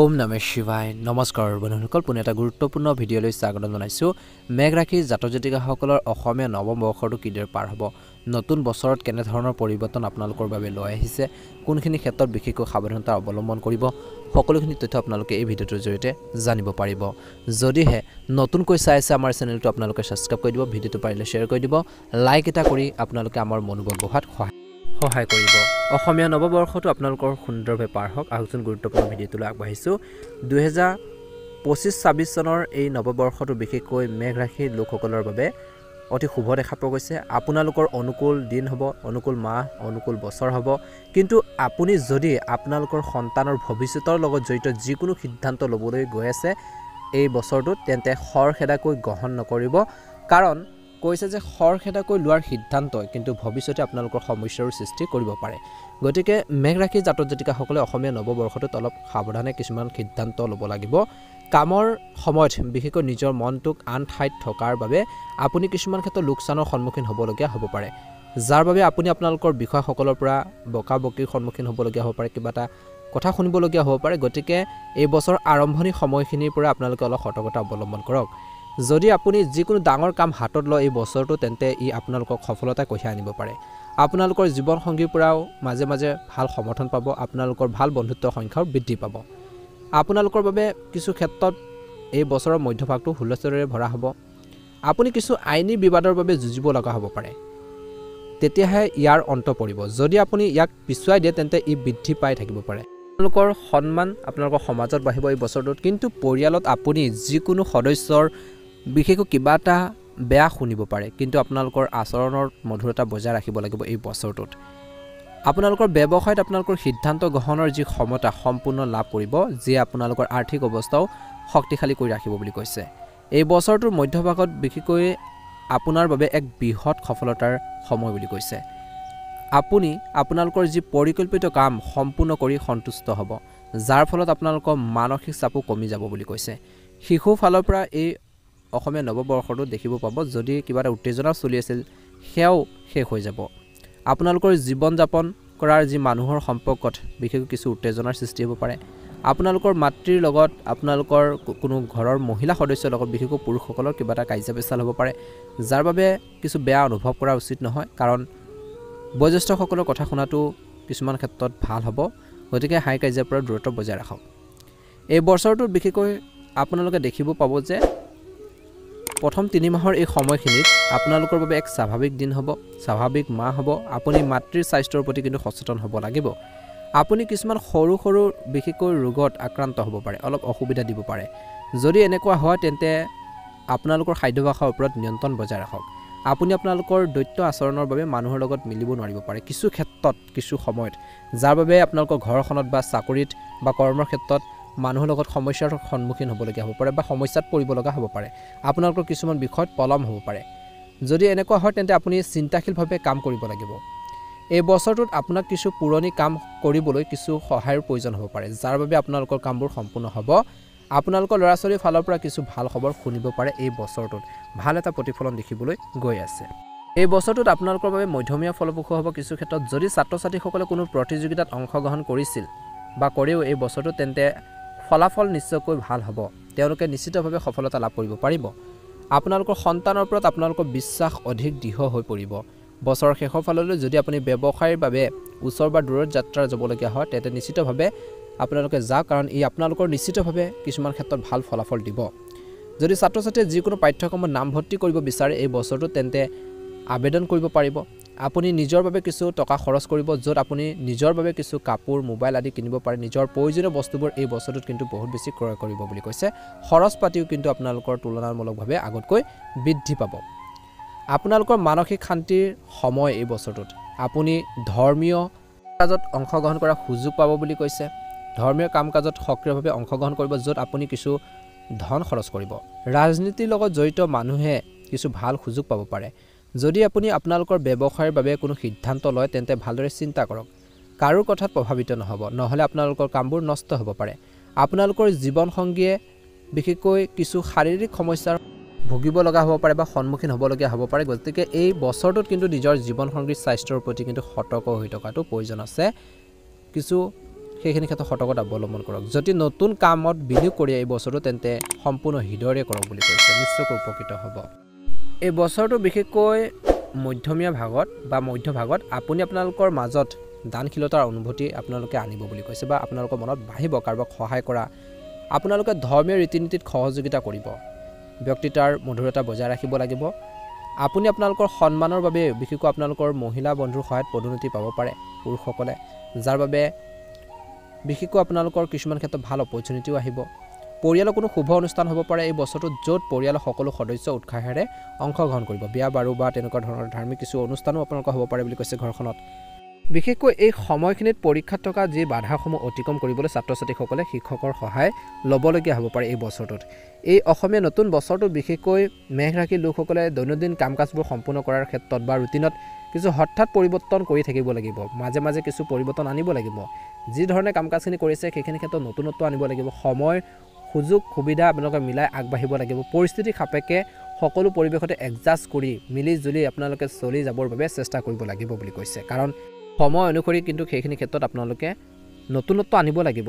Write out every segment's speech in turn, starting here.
ওম নমঃ শিৱায় নমস্কাৰ বন্ধুসকল পুনে এটা গুৰুত্বপূৰ্ণ ভিডিঅ'লৈ স্বাগতম জনাইছো মেঘ ৰাশি জাতক জাতিকাসকলৰ অসমীয়া নৱম বৰ্ষটো কিদৰে পাৰ হ'ব নতুন বছৰত কেনে ধৰণৰ পৰিৱৰ্তন আপোনালোকৰ বাবে লৈ আহিছে কোনখিনি ক্ষেত্ৰত বিশেষকৈ সাৱধানতা অৱলম্বন কৰিব সকলোখিনি তথ্য আপোনালোকে এই ভিডিঅ'টোৰ জৰিয়তে জানিব পাৰিব যদিহে নতুনকৈ চাই আছে আমাৰ চেনেলটো আপোনালোকে সাবস্ক্ৰাইব কৰি দিব ভিডিঅ'টো পাৰিলে শ্বেয়াৰ কৰি দিব লাইক এটা কৰি আপোনালোকে আমাৰ মনোবল বঢ়াত সহায় কৰিব অসমীয়া নৱবৰ্ষটো আপোনালোকৰ সুন্দৰভাৱে পাৰ হওক আহকচোন গুৰুত্বপূৰ্ণ ভিডিঅ'টোলৈ আগবাঢ়িছো 2025-26 চনৰ এই নৱবৰ্ষটো বিশেষকৈ মেঘ ৰাশিৰ লোকসকলৰ বাবে অতি শুভ দেখা পোৱা গৈছে আপোনালোকৰ অনুকূল দিন হ'ব অনুকূল মাহ অনুকূল বছৰ হ'ব কিন্তু আপুনি যদি আপোনালোকৰ সন্তানৰ ভৱিষ্যতৰ লগত জড়িত যিকোনো সিদ্ধান্ত ল'বলৈ গৈ আছে এই বছৰটোত তেন্তে খৰখেদাকৈ গ্ৰহণ নকৰিব কাৰণ কৈছে যে খৰখেদাকৈ লোৱাৰ সিদ্ধান্তই কিন্তু ভৱিষ্যতে আপোনালোকৰ সমস্যাৰ সৃষ্টি কৰিব পাৰে গতিকে মেঘ ৰাশি জাতক জাতিকাসকলে অসমীয়া নৱবৰ্ষটোত অলপ সাৱধানে কিছুমান সিদ্ধান্ত ল'ব লাগিব কামৰ সময়ত বিশেষকৈ নিজৰ মনটোক আন ঠাইত থকাৰ বাবে আপুনি কিছুমান ক্ষেত্ৰত লোকচানৰ সন্মুখীন হ'বলগীয়া হ'ব পাৰে যাৰ বাবে আপুনি আপোনালোকৰ বিষয়সকলৰ পৰা বকাবকিৰ সন্মুখীন হ'বলগীয়া হ'ব পাৰে কিবা এটা কথা শুনিবলগীয়া হ'ব পাৰে গতিকে এই বছৰ আৰম্ভণি সময়খিনিৰ পৰা আপোনালোকে অলপ সতৰ্কতা অৱলম্বন কৰক যদি আপুনি যিকোনো ডাঙৰ কাম হাতত লয় এই বছৰটো তেন্তে ই আপোনালোকক সফলতা কঢ়িয়াই আনিব পাৰে আপোনালোকৰ জীৱন সংগীৰ পৰাও মাজে মাজে ভাল সমৰ্থন পাব আপোনালোকৰ ভাল বন্ধুত্বৰ সংখ্যাও বৃদ্ধি পাব আপোনালোকৰ বাবে কিছু ক্ষেত্ৰত এই বছৰৰ মধ্যভাগটো হুলস্থুলেৰে ভৰা হ'ব আপুনি কিছু আইনী বিবাদৰ বাবে যুঁজিব লগা হ'ব পাৰে তেতিয়াহে ইয়াৰ অন্ত পৰিব যদি আপুনি ইয়াক পিছুৱাই দিয়ে তেন্তে ই বৃদ্ধি পাই থাকিব পাৰে আপোনালোকৰ সন্মান আপোনালোকৰ সমাজত বাঢ়িব এই বছৰটোত কিন্তু পৰিয়ালত আপুনি যিকোনো সদস্যৰ বিশেষকৈ কিবা এটা বেয়া শুনিব পাৰে কিন্তু আপোনালোকৰ আচৰণৰ মধুৰতা বজাই ৰাখিব লাগিব এই বছৰটোত আপোনালোকৰ ব্যৱসায়ত আপোনালোকৰ সিদ্ধান্ত গ্ৰহণৰ যি ক্ষমতা সম্পূৰ্ণ লাভ কৰিব যি আপোনালোকৰ আৰ্থিক অৱস্থাও শক্তিশালী কৰি ৰাখিব বুলি কৈছে এই বছৰটোৰ মধ্যভাগত বিশেষকৈ আপোনাৰ বাবে এক বৃহৎ সফলতাৰ সময় বুলি কৈছে আপুনি আপোনালোকৰ যি পৰিকল্পিত কাম সম্পূৰ্ণ কৰি সন্তুষ্ট হ'ব যাৰ ফলত আপোনালোকৰ মানসিক চাপো কমি যাব বুলি কৈছে শিশু ফালৰ পৰা এই অসমীয়া নৱবৰ্ষটো দেখিব পাব যদি কিবা এটা উত্তেজনা চলি আছিল সেয়াও শেষ হৈ যাব আপোনালোকৰ জীৱন যাপন কৰাৰ যি মানুহৰ সম্পৰ্কত বিশেষকৈ কিছু উত্তেজনাৰ সৃষ্টি হ'ব পাৰে আপোনালোকৰ মাতৃৰ লগত আপোনালোকৰ কোনো ঘৰৰ মহিলা সদস্যৰ লগত বিশেষকৈ পুৰুষসকলৰ কিবা এটা কাজিয়া পেচাল হ'ব পাৰে যাৰ বাবে কিছু বেয়া অনুভৱ কৰা উচিত নহয় কাৰণ বয়োজ্যেষ্ঠসকলৰ কথা শুনাটো কিছুমান ক্ষেত্ৰত ভাল হ'ব গতিকে হাই কাজিয়াৰ পৰা দূৰত্ব বজাই ৰাখক এই বছৰটোত বিশেষকৈ আপোনালোকে দেখিব পাব যে প্ৰথম 3 মাহৰ এই সময়খিনিত আপোনালোকৰ বাবে এক স্বাভাৱিক দিন হ'ব স্বাভাৱিক মাহ হ'ব আপুনি মাতৃৰ স্বাস্থ্যৰ প্ৰতি কিন্তু সচেতন হ'ব লাগিব আপুনি কিছুমান সৰু সৰু বিশেষকৈ ৰোগত আক্ৰান্ত হ'ব পাৰে অলপ অসুবিধা দিব পাৰে যদি এনেকুৱা হয় তেন্তে আপোনালোকৰ খাদ্যাভ্যাসৰ ওপৰত নিয়ন্ত্ৰণ বজাই ৰাখক আপুনি আপোনালোকৰ দৈত্য আচৰণৰ বাবে মানুহৰ লগত মিলিব নোৱাৰিব পাৰে কিছু ক্ষেত্ৰত কিছু সময়ত যাৰ বাবে আপোনালোকৰ ঘৰখনত বা চাকৰিত বা কৰ্মৰ ক্ষেত্ৰত মানুহৰ লগত সমস্যাৰ সন্মুখীন হ'বলগীয়া হ'ব পাৰে বা সমস্যাত পৰিব লগা হ'ব পাৰে আপোনালোকৰ কিছুমান বিষয়ত পলম হ'ব পাৰে যদি এনেকুৱা হয় তেন্তে আপুনি চিন্তাশীলভাৱে কাম কৰিব লাগিব এই বছৰটোত আপোনাক কিছু পুৰণি কাম কৰিবলৈ কিছু সহায়ৰ প্ৰয়োজন হ'ব পাৰে যাৰ বাবে আপোনালোকৰ কামবোৰ সম্পূৰ্ণ হ'ব আপোনালোকৰ ল'ৰা ছোৱালীৰ ফালৰ পৰা কিছু ভাল খবৰ শুনিব পাৰে এই বছৰটোত ভাল এটা প্ৰতিফলন দেখিবলৈ গৈ আছে এই বছৰটোত আপোনালোকৰ বাবে মধ্যমীয়া ফলপ্ৰসূ হ'ব কিছু ক্ষেত্ৰত যদি ছাত্ৰ ছাত্ৰীসকলে কোনো প্ৰতিযোগিতাত অংশগ্ৰহণ কৰিছিল বা কৰেও এই বছৰটোত তেন্তে ফলাফল নিশ্চয়কৈ ভাল হ'ব তেওঁলোকে নিশ্চিতভাৱে সফলতা লাভ কৰিব পাৰিব আপোনালোকৰ সন্তানৰ ওপৰত আপোনালোকৰ বিশ্বাস অধিক দৃঢ় হৈ পৰিব বছৰৰ শেষৰ ফাললৈ যদি আপুনি ব্যৱসায়ৰ বাবে ওচৰ বা দূৰত যাত্ৰা যাবলগীয়া হয় তেন্তে নিশ্চিতভাৱে আপোনালোকে যাওক কাৰণ ই আপোনালোকৰ নিশ্চিতভাৱে কিছুমান ক্ষেত্ৰত ভাল ফলাফল দিব যদি ছাত্ৰ ছাত্ৰীয়ে যিকোনো পাঠ্যক্ৰমত নামভৰ্তি কৰিব বিচাৰে এই বছৰটোত তেন্তে আবেদন কৰিব পাৰিব আপুনি নিজৰ বাবে কিছু টকা খৰচ কৰিব য'ত আপুনি নিজৰ বাবে কিছু কাপোৰ মোবাইল আদি কিনিব পাৰে নিজৰ প্ৰয়োজনীয় বস্তুবোৰ এই বছৰটোত কিন্তু বহুত বেছি ক্ৰয় কৰিব বুলি কৈছে খৰচ পাতিও কিন্তু আপোনালোকৰ তুলনামূলকভাৱে আগতকৈ বৃদ্ধি পাব আপোনালোকৰ মানসিক শান্তিৰ সময় এই বছৰটোত আপুনি ধৰ্মীয় কামত অংশগ্ৰহণ কৰাৰ সুযোগ পাব বুলি কৈছে ধৰ্মীয় কাম কাজত সক্ৰিয়ভাৱে অংশগ্ৰহণ কৰিব য'ত আপুনি কিছু ধন খৰচ কৰিব ৰাজনীতিৰ লগত জড়িত মানুহে কিছু ভাল সুযোগ পাব পাৰে যদি আপুনি আপোনালোকৰ ব্যৱসায়ৰ বাবে কোনো সিদ্ধান্ত লয় তেন্তে ভালদৰে চিন্তা কৰক কাৰো কথাত প্ৰভাৱিত নহ'ব নহলে আপোনালোকৰ কামবোৰ নষ্ট হ'ব পাৰে আপোনালোকৰ জীৱন সংগীয়ে বিশেষকৈ কিছু শাৰীৰিক সমস্যাৰ ভুগিব লগা হ'ব পাৰে বা সন্মুখীন হ'বলগীয়া হ'ব পাৰে গতিকে এই বছৰটোত কিন্তু নিজৰ জীৱন সংগীৰ স্বাস্থ্যৰ প্ৰতি কিন্তু সতৰ্ক হৈ থকাটো প্ৰয়োজন আছে কিছু সেইখিনি ক্ষেত্ৰত সতৰ্কতা অৱলম্বন কৰক যদি নতুন কামত বিনিয়োগ কৰি এই বছৰটো তেন্তে সম্পূৰ্ণ হৃদয়ৰে কৰক বুলি কৈছে নিশ্চয়কৈ উপকৃত হ'ব এই বছৰটো বিশেষকৈ মধ্যমীয়া ভাগত বা মধ্যভাগত আপুনি আপোনালোকৰ মাজত দানশীলতাৰ অনুভূতি আপোনালোকে আনিব বুলি কৈছে বা আপোনালোকৰ মনত বাঢ়িব কাৰোবাক সহায় কৰা আপোনালোকে ধৰ্মীয় ৰীতি নীতিত সহযোগিতা কৰিব ব্যক্তিত্বৰ মধুৰতা বজাই ৰাখিব লাগিব আপুনি আপোনালোকৰ সন্মানৰ বাবে বিশেষকৈ আপোনালোকৰ মহিলা বন্ধুৰ সহায়ত পদোন্নতি পাব পাৰে পুৰুষসকলে যাৰ বাবে বিশেষকৈ আপোনালোকৰ কিছুমান ক্ষেত্ৰত ভাল অপৰচুনিটিও আহিব পৰিয়ালৰ কোনো শুভ অনুষ্ঠান হ'ব পাৰে এই বছৰটোত য'ত পৰিয়ালৰ সকলো সদস্য উৎসাহেৰে অংশগ্ৰহণ কৰিব বিয়া বাৰু বা তেনেকুৱা ধৰণৰ ধাৰ্মিক কিছু অনুষ্ঠানো আপোনালোকৰ হ'ব পাৰে বুলি কৈছে ঘৰখনত বিশেষকৈ এই সময়খিনিত পৰীক্ষাত থকা যি বাধাসমূহ অতিক্ৰম কৰিবলৈ ছাত্ৰ ছাত্ৰীসকলে শিক্ষকৰ সহায় ল'বলগীয়া হ'ব পাৰে এই বছৰটোত এই অসমীয়া নতুন বছৰটোত বিশেষকৈ মেঘ ৰাশিৰ লোকসকলে দৈনন্দিন কাম কাজবোৰ সম্পূৰ্ণ কৰাৰ ক্ষেত্ৰত বা ৰুটিনত কিছু হঠাৎ পৰিৱৰ্তন কৰি থাকিব লাগিব মাজে মাজে কিছু পৰিৱৰ্তন আনিব লাগিব যি ধৰণে কাম কাজখিনি কৰিছে সেইখিনি ক্ষেত্ৰত নতুনত্ব আনিব লাগিব সময় সুযোগ সুবিধা আপোনালোকে মিলাই আগবাঢ়িব লাগিব পৰিস্থিতি সাপেক্ষে সকলো পৰিৱেশতে এডজাষ্ট কৰি মিলি জুলি আপোনালোকে চলি যাবৰ বাবে চেষ্টা কৰিব লাগিব বুলি কৈছে কাৰণ সময় অনুসৰি কিন্তু সেইখিনি ক্ষেত্ৰত আপোনালোকে নতুনত্ব আনিব লাগিব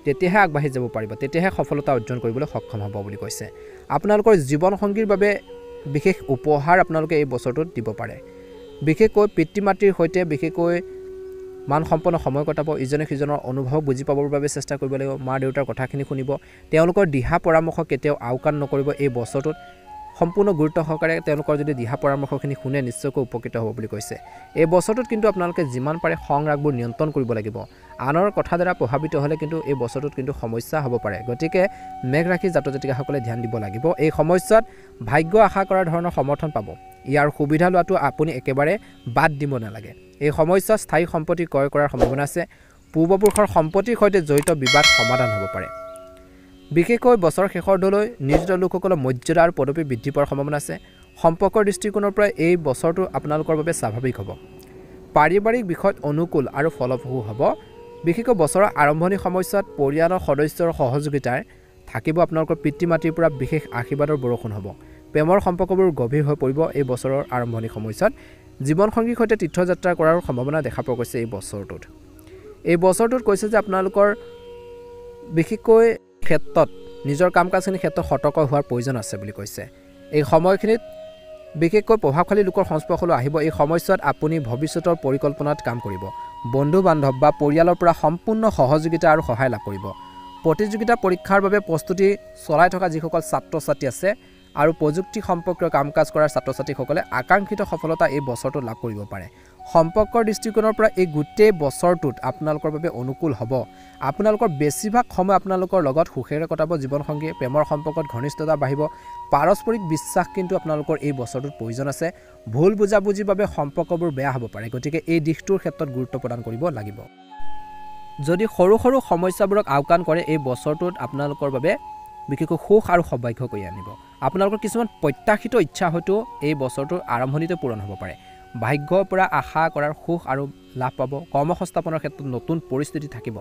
তেতিয়াহে আগবাঢ়ি যাব পাৰিব তেতিয়াহে সফলতা অৰ্জন কৰিবলৈ সক্ষম হ'ব বুলি কৈছে আপোনালোকৰ জীৱন সংগীৰ বাবে বিশেষ উপহাৰ আপোনালোকে এই বছৰটোত দিব পাৰে বিশেষকৈ পিতৃ মাতৃৰ সৈতে বিশেষকৈ মানসম্পন্ন সময় কটাব ইজনে সিজনৰ অনুভৱ বুজি পাবৰ বাবে চেষ্টা কৰিব লাগিব মা দেউতাৰ কথাখিনি শুনিব তেওঁলোকৰ দিহা পৰামৰ্শ কেতিয়াও আওকাণ নকৰিব এই বছৰটোত সম্পূৰ্ণ গুৰুত্ব সহকাৰে তেওঁলোকৰ যদি দিহা পৰামৰ্শখিনি শুনে নিশ্চয়কৈ উপকৃত হ'ব বুলি কৈছে এই বছৰটোত কিন্তু আপোনালোকে যিমান পাৰে খং ৰাগবোৰ নিয়ন্ত্ৰণ কৰিব লাগিব আনৰ কথা দ্বাৰা প্ৰভাৱিত হ'লে কিন্তু এই বছৰটোত কিন্তু সমস্যা হ'ব পাৰে গতিকে মেঘ ৰাশি জাতক জাতিকাসকলে ধ্যান দিব লাগিব এই সময়ছোৱাত ভাগ্য আশা কৰাৰ ধৰণৰ সমৰ্থন পাব ইয়াৰ সুবিধা লোৱাটো আপুনি একেবাৰে বাদ দিব নালাগে এই সময়ছোৱাত স্থায়ী সম্পত্তি ক্ৰয় কৰাৰ সম্ভাৱনা আছে পূৰ্বপুৰুষৰ সম্পত্তিৰ সৈতে জড়িত বিবাদ সমাধান হ'ব পাৰে বিশেষকৈ বছৰ শেষৰ দলৈ নিয়োজিত লোকসকলৰ মৰ্যাদা আৰু পদবী বৃদ্ধি পোৱাৰ সম্ভাৱনা আছে সম্পৰ্কৰ দৃষ্টিকোণৰ পৰা এই বছৰটো আপোনালোকৰ বাবে স্বাভাৱিক হ'ব পাৰিবাৰিক বিষয়ত অনুকূল আৰু ফলপ্ৰসূ হ'ব বিশেষকৈ বছৰৰ আৰম্ভণি সময়ছোৱাত পৰিয়ালৰ সদস্যৰ সহযোগিতাৰ থাকিব আপোনালোকৰ পিতৃ মাতৃৰ পৰা বিশেষ আশীৰ্বাদৰ বৰষুণ হ'ব প্ৰেমৰ সম্পৰ্কবোৰ গভীৰ হৈ পৰিব এই বছৰৰ আৰম্ভণি সময়ছোৱাত জীৱনসংগীৰ সৈতে তীৰ্থযাত্ৰা কৰাৰ সম্ভাৱনা দেখা পোৱা গৈছে এই বছৰটোত কৈছে যে আপোনালোকৰ বিশেষকৈ ক্ষেত্ৰত নিজৰ কাম কাজখিনিৰ ক্ষেত্ৰত সতৰ্ক হোৱাৰ প্ৰয়োজন আছে বুলি কৈছে এই সময়খিনিত বিশেষকৈ প্ৰভাৱশালী লোকৰ সংস্পৰ্শলৈ আহিব এই সময়ছোৱাত আপুনি ভৱিষ্যতৰ পৰিকল্পনাত কাম কৰিব বন্ধু বান্ধৱ বা পৰিয়ালৰ পৰা সম্পূৰ্ণ সহযোগিতা আৰু সহায় লাভ কৰিব প্ৰতিযোগিতা পৰীক্ষাৰ বাবে প্ৰস্তুতি চলাই থকা যিসকল ছাত্ৰ ছাত্ৰী আছে আৰু প্ৰযুক্তি সম্পৰ্কীয় কাম কাজ কৰাৰ ছাত্ৰ ছাত্ৰীসকলে আকাংক্ষিত সফলতা এই বছৰটোত লাভ কৰিব পাৰে সম্পৰ্কৰ দৃষ্টিকোণৰ পৰা এই গোটেই বছৰটোত আপোনালোকৰ বাবে অনুকূল হ'ব আপোনালোকৰ বেছিভাগ সময় আপোনালোকৰ লগত সুখেৰে কটাব জীৱনসংগী প্ৰেমৰ সম্পৰ্কত ঘনিষ্ঠতা বাঢ়িব পাৰস্পৰিক বিশ্বাস কিন্তু আপোনালোকৰ এই বছৰটোত প্ৰয়োজন আছে ভুল বুজাবুজিৰ বাবে সম্পৰ্কবোৰ বেয়া হ'ব পাৰে গতিকে এই দিশটোৰ ক্ষেত্ৰত গুৰুত্ব প্ৰদান কৰিব লাগিব যদি সৰু সৰু সমস্যাবোৰক আওকাণ কৰে এই বছৰটোত আপোনালোকৰ বাবে বিশেষকৈ সুখ আৰু সৌভাগ্য কৰি আনিব আপোনালোকৰ কিছুমান প্ৰত্যাশিত ইচ্ছা হয়তো এই বছৰটোৰ আৰম্ভণিতে পূৰণ হ'ব পাৰে ভাগ্যৰ পৰা আশা কৰাৰ সুখ আৰু লাভ পাব কৰ্মসংস্থাপনৰ ক্ষেত্ৰত নতুন পৰিস্থিতি থাকিব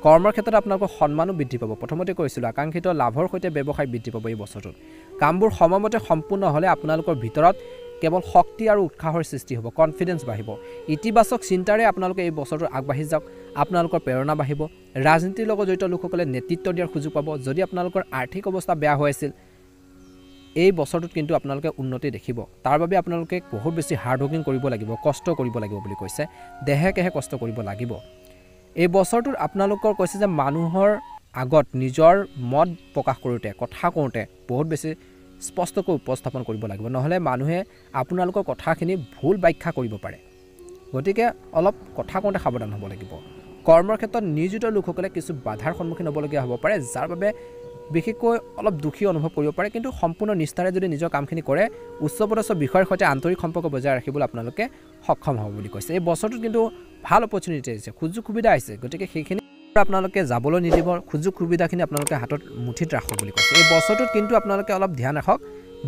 কৰ্মৰ ক্ষেত্ৰত আপোনালোকৰ সন্মানো বৃদ্ধি পাব প্ৰথমতে কৈছিলোঁ আকাংক্ষিত লাভৰ সৈতে ব্যৱসায় বৃদ্ধি পাব এই বছৰটোত কামবোৰ সময়মতে সম্পূৰ্ণ হ'লে আপোনালোকৰ ভিতৰত কেৱল শক্তি আৰু উৎসাহৰ সৃষ্টি হ'ব কনফিডেন্স বাঢ়িব ইতিবাচক চিন্তাৰে আপোনালোকে এই বছৰটো আগবাঢ়ি যাওক আপোনালোকৰ প্ৰেৰণা বাঢ়িব ৰাজনীতিৰ লগত জড়িত লোকসকলে নেতৃত্ব দিয়াৰ সুযোগ পাব যদি আপোনালোকৰ আৰ্থিক অৱস্থা বেয়া হৈ আছিল এই বছৰটোত কিন্তু আপোনালোকে উন্নতি দেখিব তাৰ বাবে আপোনালোকে বহুত বেছি হাৰ্ড ৱৰ্কিং কৰিব লাগিব কষ্ট কৰিব লাগিব বুলি কৈছে দেহে কেহে কষ্ট কৰিব লাগিব এই বছৰটোত আপোনালোকৰ কৈছে যে মানুহৰ আগত নিজৰ মত প্ৰকাশ কৰোঁতে কথা কওঁতে বহুত বেছি স্পষ্টকৈ উপস্থাপন কৰিব লাগিব নহ'লে মানুহে আপোনালোকৰ কথাখিনি ভুল ব্যাখ্যা কৰিব পাৰে গতিকে অলপ কথা কওঁতে সাৱধান হ'ব লাগিব কৰ্মৰ ক্ষেত্ৰত নিয়োজিত লোকসকলে কিছু বাধাৰ সন্মুখীন হ'বলগীয়া হ'ব পাৰে যাৰ বাবে বিশেষকৈ অলপ দুখী অনুভৱ কৰিব পাৰে কিন্তু সম্পূৰ্ণ নিষ্ঠাৰে যদি নিজৰ কামখিনি কৰে উচ্চপদস্থ বিষয়ৰ সৈতে আন্তৰিক সম্পৰ্ক বজাই ৰাখিবলৈ আপোনালোকে সক্ষম হ'ব বুলি কৈছে এই বছৰটোত কিন্তু ভাল অপৰচুনিটি আহিছে সুযোগ সুবিধা আহিছে গতিকে সেইখিনি আপোনালোকে যাবলৈ নিদিব সুযোগ সুবিধাখিনি আপোনালোকে হাতত মুঠিত ৰাখক বুলি কৈছে এই বছৰটোত কিন্তু আপোনালোকে অলপ ধ্যান ৰাখক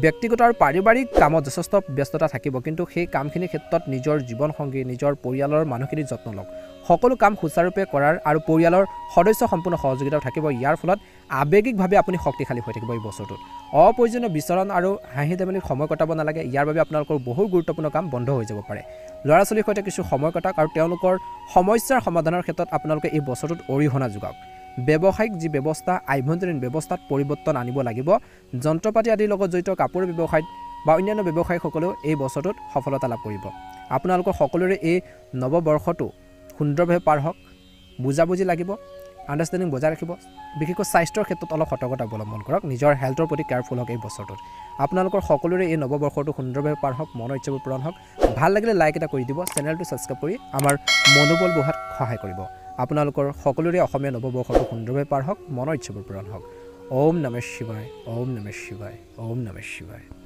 ব্যক্তিগত আৰু পাৰিবাৰিক কামত যথেষ্ট ব্যস্ততা থাকিব কিন্তু সেই কামখিনিৰ ক্ষেত্ৰত নিজৰ জীৱনসংগী নিজৰ পৰিয়ালৰ মানুহখিনিৰ যত্ন লওক সকলো কাম সুচাৰুৰূপে কৰাৰ আৰু পৰিয়ালৰ সদস্য সম্পূৰ্ণ সহযোগিতাও থাকিব ইয়াৰ ফলত আৱেগিকভাৱে আপুনি শক্তিশালী হৈ থাকিব এই বছৰটোত অপ্ৰয়োজনীয় বিচৰণ আৰু হাঁহি ধেমালিত সময় কটাব নালাগে ইয়াৰ বাবে আপোনালোকৰ বহু গুৰুত্বপূৰ্ণ কাম বন্ধ হৈ যাব পাৰে ল'ৰা ছোৱালীৰ সৈতে কিছু সময় কটাওক আৰু তেওঁলোকৰ সমস্যাৰ সমাধানৰ ক্ষেত্ৰত আপোনালোকে এই বছৰটোত অৰিহণা যোগাওক ব্যৱসায়িক যি ব্যৱস্থা আভ্যন্তৰীণ ব্যৱস্থাত পৰিৱৰ্তন আনিব লাগিব যন্ত্ৰপাতি আদিৰ লগত জড়িত কাপোৰ ব্যৱসায়ত বা অন্যান্য ব্যৱসায়ীসকলেও এই বছৰটোত সফলতা লাভ কৰিব আপোনালোকৰ সকলোৰে এই নৱবৰ্ষটো সুন্দৰভাৱে পাৰ হওক বুজাবুজি লাগিব আণ্ডাৰষ্টেণ্ডিং বজাই ৰাখিব বিশেষকৈ স্বাস্থ্যৰ ক্ষেত্ৰত অলপ সতৰ্কতা অৱলম্বন কৰক নিজৰ হেল্থৰ প্ৰতি কেয়াৰফুল হওক এই বছৰটোত আপোনালোকৰ সকলোৰে এই নৱবৰ্ষটো সুন্দৰভাৱে পাৰ হওক মনৰ ইচ্ছাবোৰ পূৰণ হওক ভাল লাগিলে লাইক এটা কৰি দিব চেনেলটো ছাবস্ক্ৰাইব কৰি আমাৰ মনোবল বঢ়োৱাত সহায় কৰিব আপোনালোকৰ সকলোৰে অসমীয়া নৱবৰ্ষটো সুন্দৰভাৱে পাৰ হওক মনৰ ইচ্ছাবোৰ পূৰণ হওক ওম নমঃ শিৱায় ওম নমঃ শিৱায় ওম নমঃ শিৱায়